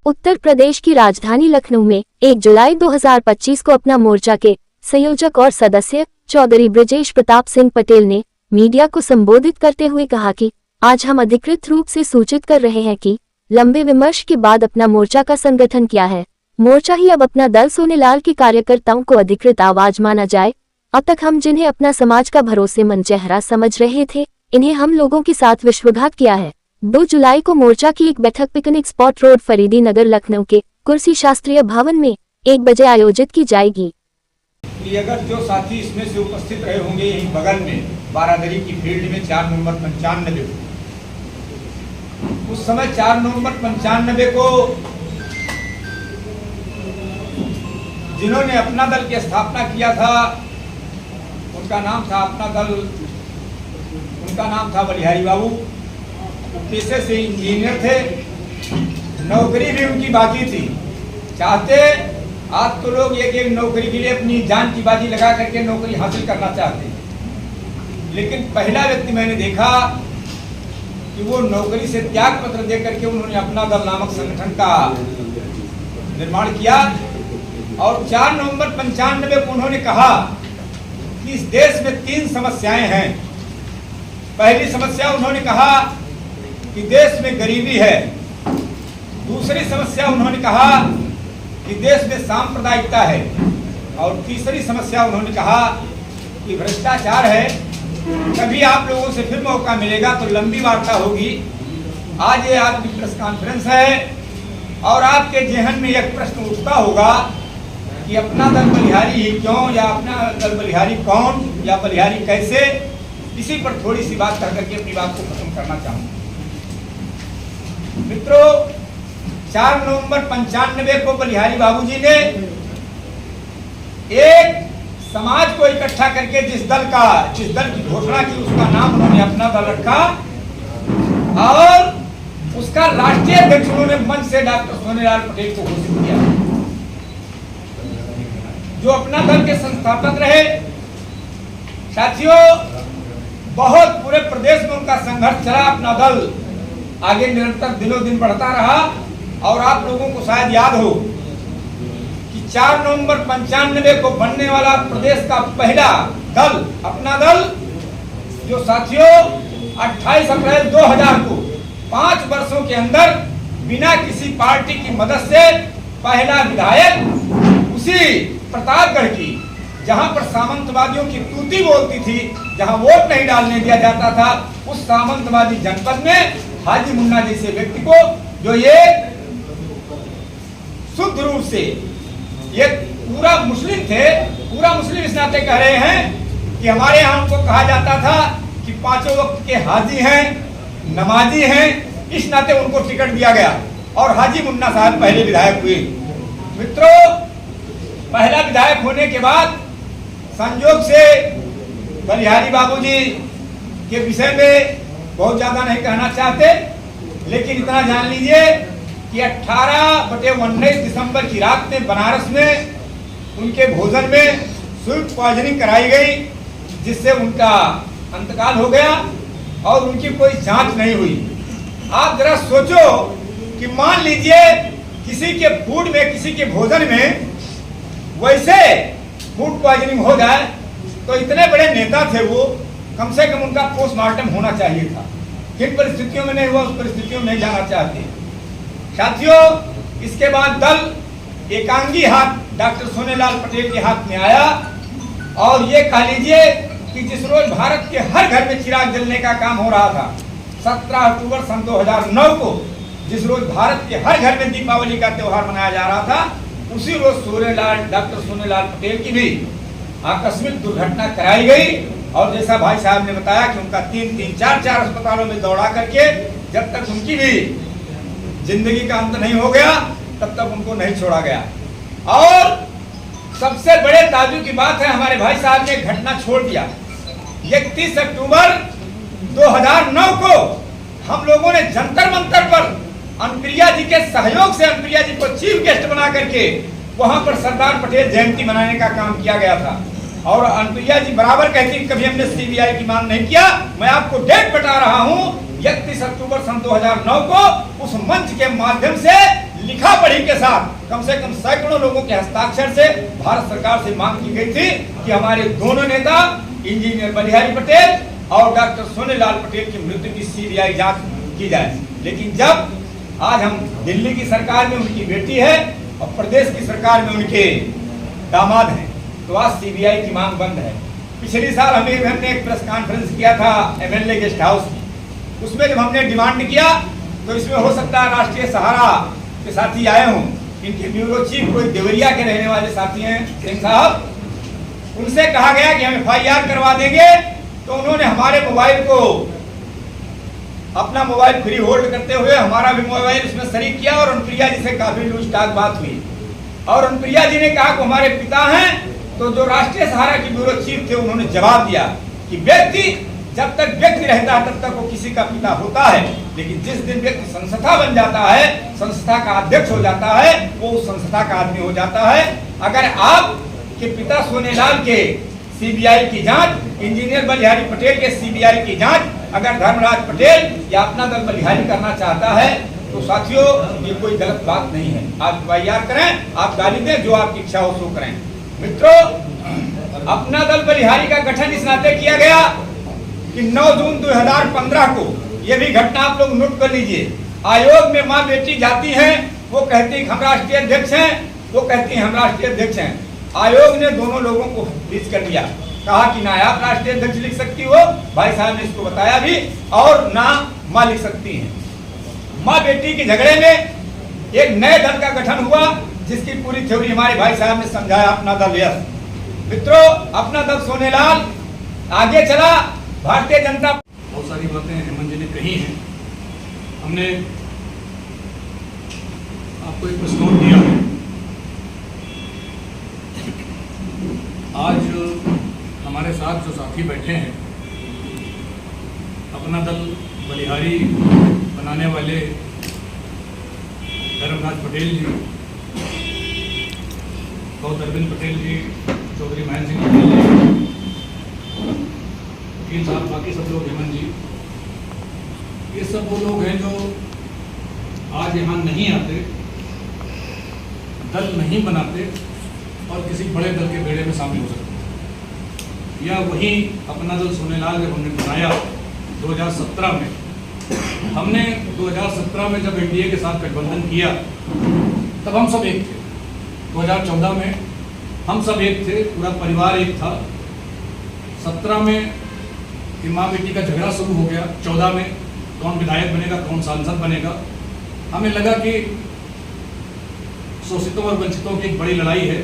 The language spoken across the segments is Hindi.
उत्तर प्रदेश की राजधानी लखनऊ में 1 जुलाई 2025 को अपना मोर्चा के संयोजक और सदस्य चौधरी ब्रजेश प्रताप सिंह पटेल ने मीडिया को संबोधित करते हुए कहा कि आज हम अधिकृत रूप से सूचित कर रहे हैं कि लंबे विमर्श के बाद अपना मोर्चा का संगठन किया है। मोर्चा ही अब अपना दल सोनेलाल के कार्यकर्ताओं को अधिकृत आवाज माना जाए। अब तक हम जिन्हें अपना समाज का भरोसेमंद चेहरा समझ रहे थे, इन्हें हम लोगों के साथ विश्वासघात किया है। 2 जुलाई को मोर्चा की एक बैठक picnic spot road Faridi Nagar Lucknow के कुर्सी शास्त्रीय भवन में 1 बजे आयोजित की जाएगी। अगर जो साथी इसमें से उपस्थित रहे होंगे यही बगल में बारादरी की फील्ड में 4 नवंबर 95 उस समय 4 नवंबर 95 को जिन्होंने अपना दल की स्थापना किया था उनका नाम था अपना दल, उनका नाम था बलिहारी बाबू। पेशे से इंजीनियर थे, नौकरी भी उनकी बाकी थी। चाहते आज तो लोग एक नौकरी के लिए अपनी जान की बाजी लगा करके नौकरी हासिल करना चाहते, लेकिन पहला व्यक्ति मैंने देखा कि वो नौकरी से त्याग पत्र दे करके उन्होंने अपना दल नामक संगठन का निर्माण किया। और 4 नवंबर 95 को उन्होंने कहा कि इस देश में 3 समस्याएं हैं। पहली समस्या उन्होंने कहा कि देश में गरीबी है। दूसरी समस्या उन्होंने कहा कि देश में सांप्रदायिकता है। और तीसरी समस्या उन्होंने कहा कि भ्रष्टाचार है। कभी आप लोगों से फिर मौका मिलेगा तो लंबी वार्ता होगी। आज ये आपकी प्रेस कॉन्फ्रेंस है और आपके जहन में एक प्रश्न उठता होगा कि अपना दल बलिहारी ही क्यों, या अपना दल बलिहारी कौन, या बलिहारी कैसे। इसी पर थोड़ी सी बात कर करके अपनी बात को खत्म करना चाहूंगा। मित्रों, 4 नवंबर 95 को बलिहारी बाबूजी ने एक समाज को इकट्ठा करके जिस दल की घोषणा की उसका नाम उन्होंने अपना दल रखा और उसका राष्ट्रीय अध्यक्ष उन्होंने मंच से डॉक्टर सोनेलाल पटेल को घोषित किया, जो अपना दल के संस्थापक रहे। साथियों, बहुत पूरे प्रदेश में उनका संघर्ष चला। अपना दल आगे निरंतर दिनों दिन बढ़ता रहा। और आप लोगों को शायद याद हो कि 4 नवंबर 95 को बनने वाला प्रदेश का पहला दल अपना दल, जो साथियों 28 अप्रैल 2000 को 5 वर्षों के अंदर बिना किसी पार्टी की मदद से पहला विधायक उसी प्रतापगढ़ की, जहां पर सामंतवादियों की तूती बोलती थी, जहां वोट नहीं डालने दिया जाता था, उस सामंतवादी जनपद में हाजी मुन्ना जैसे व्यक्ति को, जो ये शुद्ध रूप से ये पूरा मुस्लिम थे, पूरा मुस्लिम इस नाते कह रहे हैं कि हमारे यहाँ उनको कहा जाता था कि 5 वक्त के हाजी हैं, नमाजी हैं, इस नाते उनको टिकट दिया गया और हाजी मुन्ना साहब पहले विधायक हुए। मित्रों, पहला विधायक होने के बाद संयोग से बलिहारी बाबूजी के विषय में बहुत ज्यादा नहीं कहना चाहते, लेकिन इतना जान लीजिए कि 18/19 दिसंबर की रात में बनारस में उनके भोजन में फूड पॉइजनिंग कराई गई, जिससे उनका अंतकाल हो गया और उनकी कोई जांच नहीं हुई। आप जरा सोचो कि मान लीजिए किसी के फूड में, किसी के भोजन में वैसे फूड पॉइजनिंग हो जाए तो इतने बड़े नेता थे वो, कम से कम उनका पोस्टमार्टम होना चाहिए था। किन परिस्थितियों में नहीं हुआ, उस परिस्थितियों में नहीं जाना चाहते। साथियों, इसके बाद दल एकांगी हाथ डॉक्टर सोनेलाल पटेल के हाथ में आया और ये कह लीजिए कि जिस रोज भारत के हर घर में चिराग जलने का काम हो रहा था, 17 अक्टूबर सन 2009 को जिस रोज भारत के हर घर में दीपावली का त्योहार मनाया जा रहा था, उसी रोज डॉक्टर सोनेलाल पटेल की भी आकस्मिक दुर्घटना कराई गई। और जैसा भाई साहब ने बताया कि उनका 3-3, 4-4 अस्पतालों में दौड़ा करके जब तक उनकी भी जिंदगी का अंत नहीं हो गया तब तक उनको नहीं छोड़ा गया। और सबसे बड़े ताजुब की बात है, हमारे भाई साहब ने घटना छोड़ दिया। 31 अक्टूबर 2009 को हम लोगों ने जंतर मंतर पर अनुप्रिया जी के सहयोग से अनुप्रिया जी को चीफ गेस्ट बना करके वहां पर सरदार पटेल जयंती मनाने का काम किया गया था। और अनुप्रिया जी बराबर कहती कभी हमने सीबीआई की मांग नहीं किया। मैं आपको डेट बता रहा हूं, 31 अक्टूबर सन 2009 को उस मंच के माध्यम से लिखा पढ़ी के साथ कम से कम सैकड़ों लोगों के हस्ताक्षर से भारत सरकार से मांग की गई थी कि हमारे दोनों नेता इंजीनियर बलिहारी पटेल और डॉक्टर सोनेलाल पटेल की मृत्यु की सीबीआई जांच की जाए। लेकिन जब आज हम दिल्ली की सरकार में उनकी बेटी है और प्रदेश की सरकार में उनके दामाद हैं, तो आज सीबीआई की मांग बंद है। पिछले साल हमने एक प्रेस कॉन्फ्रेंस किया था एमएलए गेस्ट हाउस की, उसमें जब हमने डिमांड किया तो इसमें हो सकता है राष्ट्रीय सहारा के साथी आए हों, इनके ब्यूरो चीफ कोई देवरिया के रहने वाले साथी हैं सिंह साहब, उनसे कहा गया कि हम FIR करवा देंगे, तो उन्होंने हमारे मोबाइल को अपना मोबाइल फ्री होल्ड करते हुए हमारा भी मोबाइल उसमें शरीक किया और अनुप्रिया जी से काफी लूज टाक बात हुई और अनुप्रिया जी ने कहा कि हमारे पिता हैं, तो जो राष्ट्रीय सहारा की ब्यूरो चीफ थे उन्होंने जवाब दिया कि व्यक्ति जब तक व्यक्ति रहता है तब तक वो किसी का पिता होता है, लेकिन जिस दिन व्यक्ति संस्था बन जाता है, संस्था का अध्यक्ष हो जाता है, वो उस संस्था का आदमी हो जाता है। अगर आपके पिता सोनेलाल के सीबीआई की जांच, इंजीनियर बलिहारी पटेल के सीबीआई की जांच अगर धर्मराज पटेल या अपना दल बलिहारी करना चाहता है, तो साथियों ये कोई गलत बात नहीं है। आप FIR करें, आप गाली दें, जो आपकी इच्छा हो सो करें। मित्रों, अपना दल बलिहारी का गठन इस नाते किया गया कि 9 जून 2015 को, ये भी घटना आप लोग नोट कर लीजिए, आयोग में माँ बेटी जाती हैं, वो कहती हम राष्ट्रीय अध्यक्ष हैं, वो कहती हैं हम राष्ट्रीय अध्यक्ष हैं। आयोग ने दोनों लोगों को बीच कर दिया, कहा कि ना आप राष्ट्रीय अध्यक्ष लिख सकती हो, भाई साहब ने इसको बताया भी, और ना माँ लिख सकती हैं। माँ बेटी के झगड़े में एक नए दल का गठन हुआ, जिसकी पूरी थ्योरी हमारे भाई साहब ने समझाया, अपना दल यस। मित्रों, अपना दल सोनेलाल आगे चला, भारतीय जनता बहुत सारी बातें हेमंत जी ने कही हैं। हमने आपको एक प्रश्न दिया है। आज हमारे साथ जो साथी बैठे हैं, अपना दल बलिहारी बनाने वाले धर्मराज पटेल जी, गौतम अरविंद पटेल जी, चौधरी महेंद्र सिंह पटेल जी, वकील साहब, बाकी सब लोग, हेमंत जी, ये सब वो लोग हैं जो आज यहाँ नहीं आते, दल नहीं बनाते और किसी बड़े दल के बेड़े में शामिल हो सकते। या वही अपना दल सोनेलाल जब हमने बनाया 2017 में, हमने 2017 में जब एनडीए के साथ गठबंधन किया तब हम सब एक थे। 2014 में हम सब एक थे, पूरा परिवार एक था। 17 में कि माँ बेटी का झगड़ा शुरू हो गया, 14 में कौन विधायक बनेगा, कौन सांसद बनेगा। हमें लगा कि शोषितों और वंचितों की एक बड़ी लड़ाई है,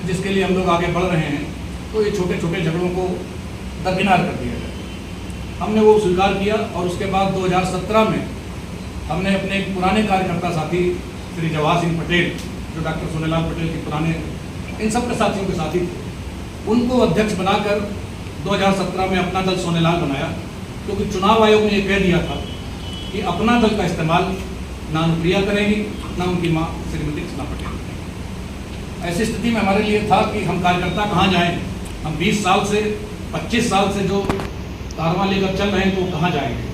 जिसके लिए हम लोग आगे बढ़ रहे हैं, तो ये छोटे छोटे झगड़ों को दरकिनार कर दिया जाए। हमने वो स्वीकार किया और उसके बाद 2017 में हमने अपने एक पुराने कार्यकर्ता साथी श्री जवाहर सिंह पटेल, जो डॉक्टर सोनेलाल पटेल के पुराने इन सब के साथियों के साथी थे, उनको अध्यक्ष बनाकर 2017 में अपना दल सोनेलाल बनाया, क्योंकि चुनाव आयोग ने ये कह दिया था कि अपना दल का इस्तेमाल ना अनुप्रिया करेंगी, ना उनकी माँ श्रीमती कृष्णा पटेल करेंगी। ऐसी स्थिति में हमारे लिए था कि हम कार्यकर्ता कहाँ जाएं। हम 20 साल से 25 साल से जो कारवां लेकर चल रहे हैं, तो कहाँ जाएंगे।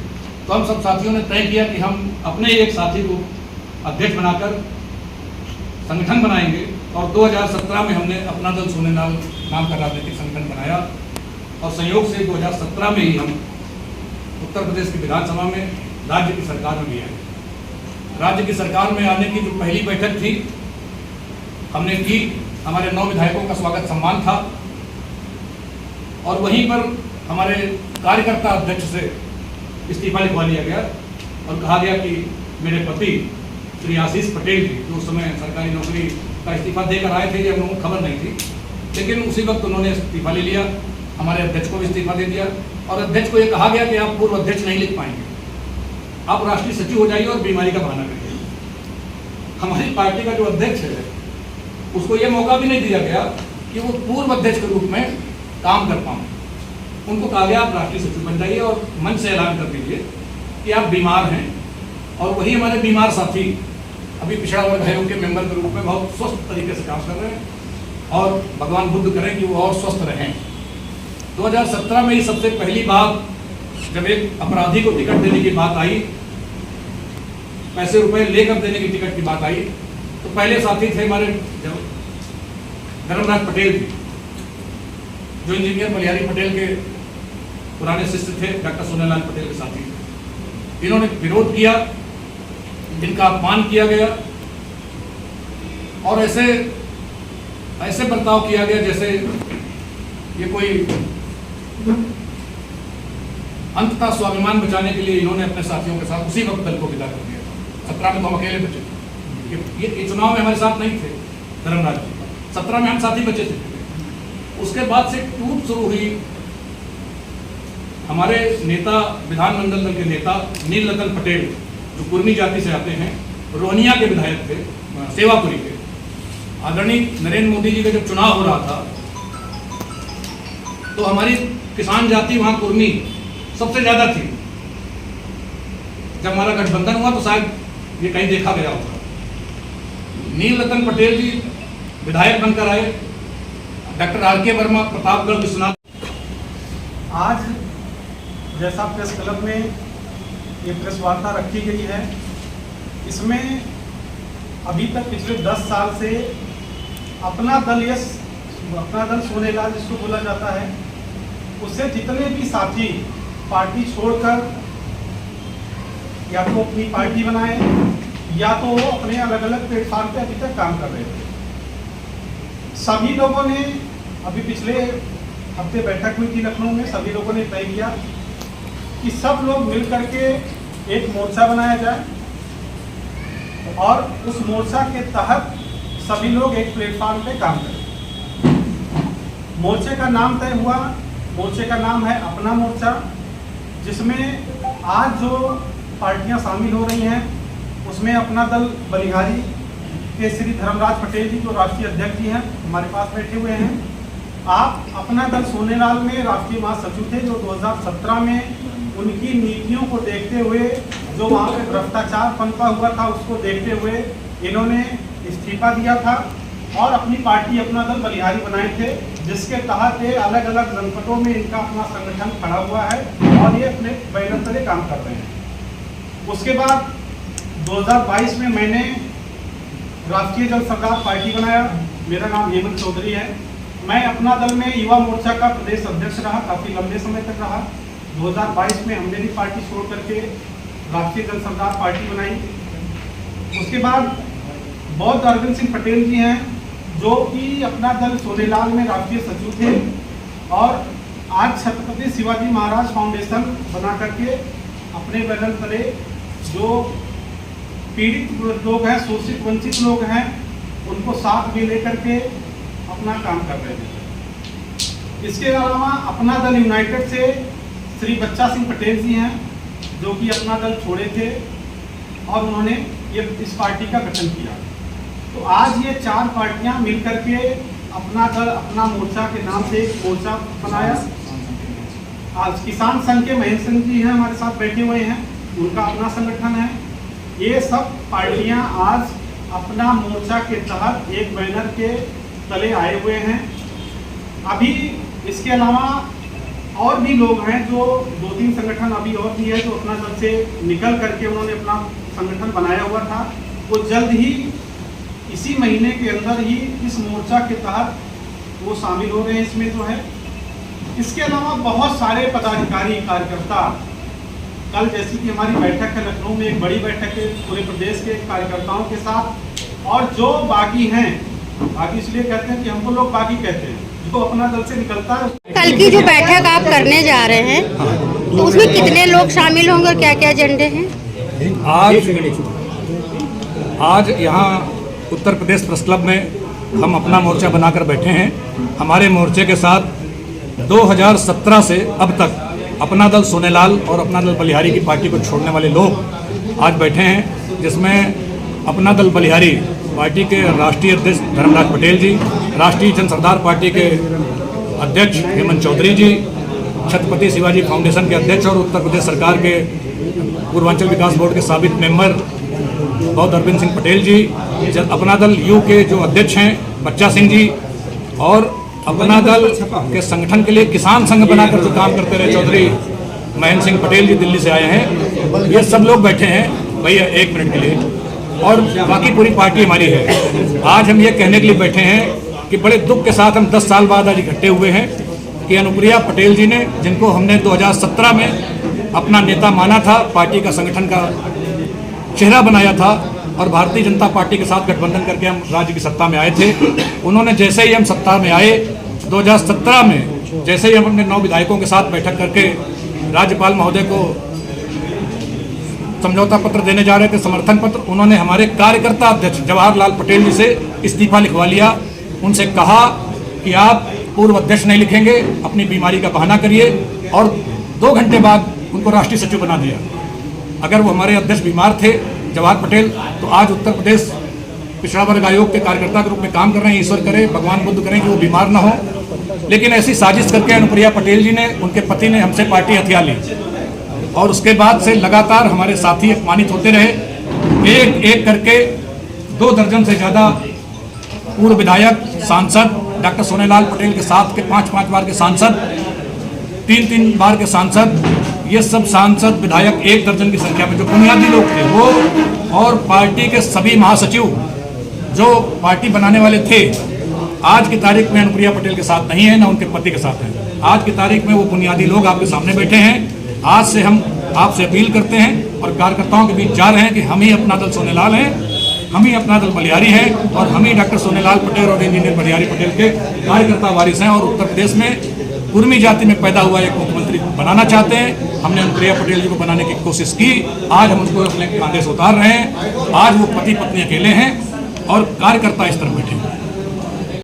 तो हम सब साथियों ने तय किया कि हम अपने एक साथी को अध्यक्ष बनाकर संगठन बनाएंगे, और 2017 में हमने अपना दल सोनेलाल नाम का राजनीतिक संगठन बनाया। और संयोग से 2017 में ही हम उत्तर प्रदेश की विधानसभा में राज्य की सरकार में भी आए। राज्य की सरकार में आने की जो पहली बैठक थी हमने की, हमारे 9 विधायकों का स्वागत सम्मान था, और वहीं पर हमारे कार्यकर्ता अध्यक्ष से इस्तीफा लिखवा लिया गया और कहा गया कि मेरे पति श्री आशीष पटेल जी, जो उस समय सरकारी नौकरी का इस्तीफा देकर आए थे, ये हम लोगों को खबर नहीं थी, लेकिन उसी वक्त उन्होंने इस्तीफा ले लिया। हमारे अध्यक्ष को भी इस्तीफा दे दिया और अध्यक्ष को ये कहा गया कि आप पूर्व अध्यक्ष नहीं लिख पाएंगे, आप राष्ट्रीय सचिव हो जाइए और बीमारी का बहाना करिए। हमारी पार्टी का जो अध्यक्ष है उसको ये मौका भी नहीं दिया गया कि वो पूर्व अध्यक्ष के रूप में काम कर पाऊँ। उनको कहा गया आप राष्ट्रीय सचिव बन जाइए और मंच से ऐलान कर दीजिए कि आप बीमार हैं। और वही हमारे बीमार साथी अभी पिछड़ा वर्ग आयोग के मेंबर के रूप में बहुत स्वस्थ तरीके से काम कर रहे हैं, और भगवान बुद्ध करें कि वो और स्वस्थ रहें। 2017 में ही सबसे पहली बार जब एक अपराधी को टिकट देने की बात आई, पैसे रुपए लेकर देने की टिकट की बात आई तो पहले साथी थे हमारे धर्मराज पटेल जी, जो इंजीनियर बलिहारी पटेल के पुराने शिष्य थे, डॉक्टर सोनेलाल पटेल के साथी थे। इन्होंने विरोध किया, इनका अपमान किया गया और ऐसे बर्ताव किया गया जैसे ये कोई अंततः स्वाभिमान बचाने के लिए इन्होंने अपने साथियों के साथ उसी वक्त दल को विदा कर दिया था। 17 में तो हम अकेले बचे थे, ये चुनाव में हमारे साथ नहीं थे धर्मराज जी, 17 में हम साथी बचे थे। उसके बाद से टूट शुरू हुई। हमारे नेता, विधानमंडल दल के नेता नीलरतन पटेल, जो कुर्मी जाति से आते हैं, रोहनिया के विधायक थे, सेवापुरी के। आदरणीय नरेंद्र मोदी जी का जब चुनाव हो रहा था तो हमारी किसान जाति वहां कुर्मी सबसे ज्यादा थी। जब हमारा गठबंधन हुआ तो शायद ये कहीं देखा गया होगा। नीलरतन पटेल जी विधायक बनकर आए, डॉक्टर आर.के. वर्मा प्रतापगढ़ विश्वनाथ। आज जैसा प्रेस क्लब में ये प्रेस वार्ता रखी गई है, इसमें अभी तक पिछले 10 साल से अपना दल सोनेलाल जिसको बोला जाता है, उससे जितने भी साथी पार्टी छोड़कर या तो अपनी पार्टी बनाए या तो वो अपने अलग अलग प्लेटफॉर्म पे अभी तक काम कर रहे थे। सभी लोगों ने अभी पिछले हफ्ते बैठक हुई थी लखनऊ में, सभी लोगों ने तय किया कि सब लोग मिल करके एक मोर्चा बनाया जाए और उस मोर्चा के तहत सभी लोग एक प्लेटफॉर्म पे काम करें। मोर्चे का नाम तय हुआ, मोर्चे का नाम है अपना मोर्चा, जिसमें आज जो पार्टियां शामिल हो रही हैं उसमें अपना दल बलिहारी के श्री धर्मराज पटेल जी, जो राष्ट्रीय अध्यक्ष जी हैं, हमारे पास बैठे हुए हैं। आप अपना दल सोनेलाल में राष्ट्रीय महासचिव थे, जो 2017 में उनकी नीतियों को देखते हुए, जो वहाँ पे भ्रष्टाचार पनपा हुआ था, उसको देखते हुए इन्होंने इस्तीफा दिया था और अपनी पार्टी अपना दल बलिहारी बनाए थे, जिसके तहत ये अलग अलग जनपदों में इनका अपना संगठन खड़ा हुआ है और ये अपने बैनर तले काम कर रहे हैं। उसके बाद 2022 में मैंने राष्ट्रीय जन सरदार पार्टी बनाया। मेरा नाम हेमंत चौधरी है। मैं अपना दल में युवा मोर्चा का प्रदेश अध्यक्ष रहा, काफ़ी लंबे समय तक रहा। 2022 में हमने भी पार्टी छोड़ करके राष्ट्रीय जन सरदार पार्टी बनाई। उसके बाद बौद्ध अरविंद सिंह पटेल जी हैं, जो कि अपना दल सोनेलाल में राष्ट्रीय सचिव थे और आज छत्रपति शिवाजी महाराज फाउंडेशन बना करके अपने बैनर तले जो पीड़ित लोग हैं, शोषित वंचित लोग हैं, उनको साथ में लेकर के अपना काम कर रहे थे। इसके अलावा अपना दल यूनाइटेड से श्री बच्चा सिंह पटेल जी हैं, जो कि अपना दल छोड़े थे और उन्होंने इस पार्टी का गठन किया। तो आज ये 4 पार्टियां मिलकर के अपना दल, अपना मोर्चा के नाम से एक मोर्चा बनाया। आज किसान संघ के महेंद्र सिंह जी हैं, हमारे साथ बैठे हुए हैं, उनका अपना संगठन है। ये सब पार्टियां आज अपना मोर्चा के तहत एक बैनर के तले आए हुए हैं। अभी इसके अलावा और भी लोग हैं, जो 2-3 संगठन अभी और भी है, जो अपना दल से निकल करके उन्होंने अपना संगठन बनाया हुआ था। वो जल्द ही इसी महीने के अंदर ही इस मोर्चा के तहत वो शामिल हो रहे हैं इसमें जो है। इसके अलावा बहुत सारे पदाधिकारी, कार्यकर्ता, कल जैसी कि हमारी बैठक है लखनऊ में, एक बड़ी बैठक है पूरे प्रदेश के कार्यकर्ताओं के साथ। और जो बागी हैं, बागी इसलिए कहते हैं कि हमको लोग बागी कहते हैं, जो अपना दल से निकलता है। कल की जो बैठक आप करने जा रहे हैं, तो उसमें कितने लोग शामिल होंगे और क्या क्या एजेंडे हैं? आज यहाँ उत्तर प्रदेश प्रेस क्लब में हम अपना मोर्चा बनाकर बैठे हैं। हमारे मोर्चे के साथ 2017 से अब तक अपना दल सोनेलाल और अपना दल बलिहारी की पार्टी को छोड़ने वाले लोग आज बैठे हैं, जिसमें अपना दल बलिहारी पार्टी के राष्ट्रीय अध्यक्ष धर्मराज पटेल जी, राष्ट्रीय जन सरदार पार्टी के अध्यक्ष हेमंत चौधरी जी, छत्रपति शिवाजी फाउंडेशन के अध्यक्ष और उत्तर प्रदेश सरकार के पूर्वांचल विकास बोर्ड के साबित मेंबर बौद्ध अरविंद सिंह पटेल जी, अपना दल यू के जो अध्यक्ष हैं बच्चा सिंह जी, और अपना दल के संगठन के लिए किसान संघ बनाकर जो काम करते रहे चौधरी महेंद्र सिंह पटेल जी दिल्ली से आए हैं। ये सब लोग बैठे हैं भैया 1 मिनट के लिए, और बाकी पूरी पार्टी हमारी है। आज हम ये कहने के लिए बैठे हैं कि बड़े दुख के साथ हम 10 साल बाद आज इकट्ठे हुए हैं कि अनुप्रिया पटेल जी ने, जिनको हमने 2017 में अपना नेता माना था, पार्टी का संगठन का चेहरा बनाया था और भारतीय जनता पार्टी के साथ गठबंधन करके हम राज्य की सत्ता में आए थे, उन्होंने जैसे ही हम सत्ता में आए 2017 में, जैसे ही हम अपने 9 विधायकों के साथ बैठक करके राज्यपाल महोदय को समझौता पत्र देने जा रहे थे, समर्थन पत्र, उन्होंने हमारे कार्यकर्ता अध्यक्ष जवाहरलाल पटेल जी से इस्तीफा लिखवा लिया। उनसे कहा कि आप पूर्व अध्यक्ष नहीं लिखेंगे, अपनी बीमारी का बहाना करिए, और 2 घंटे बाद उनको राष्ट्रीय सचिव बना दिया। अगर वो हमारे अध्यक्ष बीमार थे जवाहर पटेल, तो आज उत्तर प्रदेश पिछड़ा वर्ग आयोग के कार्यकर्ता के रूप में काम कर रहे हैं। ईश्वर करे, भगवान बुद्ध करें कि वो बीमार ना हो, लेकिन ऐसी साजिश करके अनुप्रिया पटेल जी ने, उनके पति ने हमसे पार्टी हथिया ली और उसके बाद से लगातार हमारे साथी अपमानित होते रहे। एक एक करके 2 दर्जन से ज़्यादा पूर्व विधायक, सांसद, डॉक्टर सोनेलाल पटेल के साथ के 5-5 बार के सांसद, 3-3 बार के सांसद, ये सब सांसद विधायक 1 दर्जन की संख्या में जो बुनियादी लोग थे वो, और पार्टी के सभी महासचिव जो पार्टी बनाने वाले थे, आज की तारीख में अनुप्रिया पटेल के साथ नहीं है, ना उनके पति के साथ है। आज की तारीख में वो बुनियादी लोग आपके सामने बैठे हैं। आज से हम आपसे अपील करते हैं और कार्यकर्ताओं के बीच जा रहे हैं कि हम ही अपना दल सोनेलाल हैं, हम ही अपना दल बलियारी हैं, और हम ही डॉक्टर सोनेलाल पटेल और इंजीनियर बलियारी पटेल के कार्यकर्ता वारिस हैं, और उत्तर प्रदेश में कुर्मी जाति में पैदा हुआ एक मुख्यमंत्री बनाना चाहते हैं। हमने अनुप्रिया पटेल जी को बनाने की कोशिश की, आज हम उसको अपने कांधे से उतार रहे हैं। आज वो पति पत्नी अकेले हैं और कार्यकर्ता इस तरफ बैठे हैं।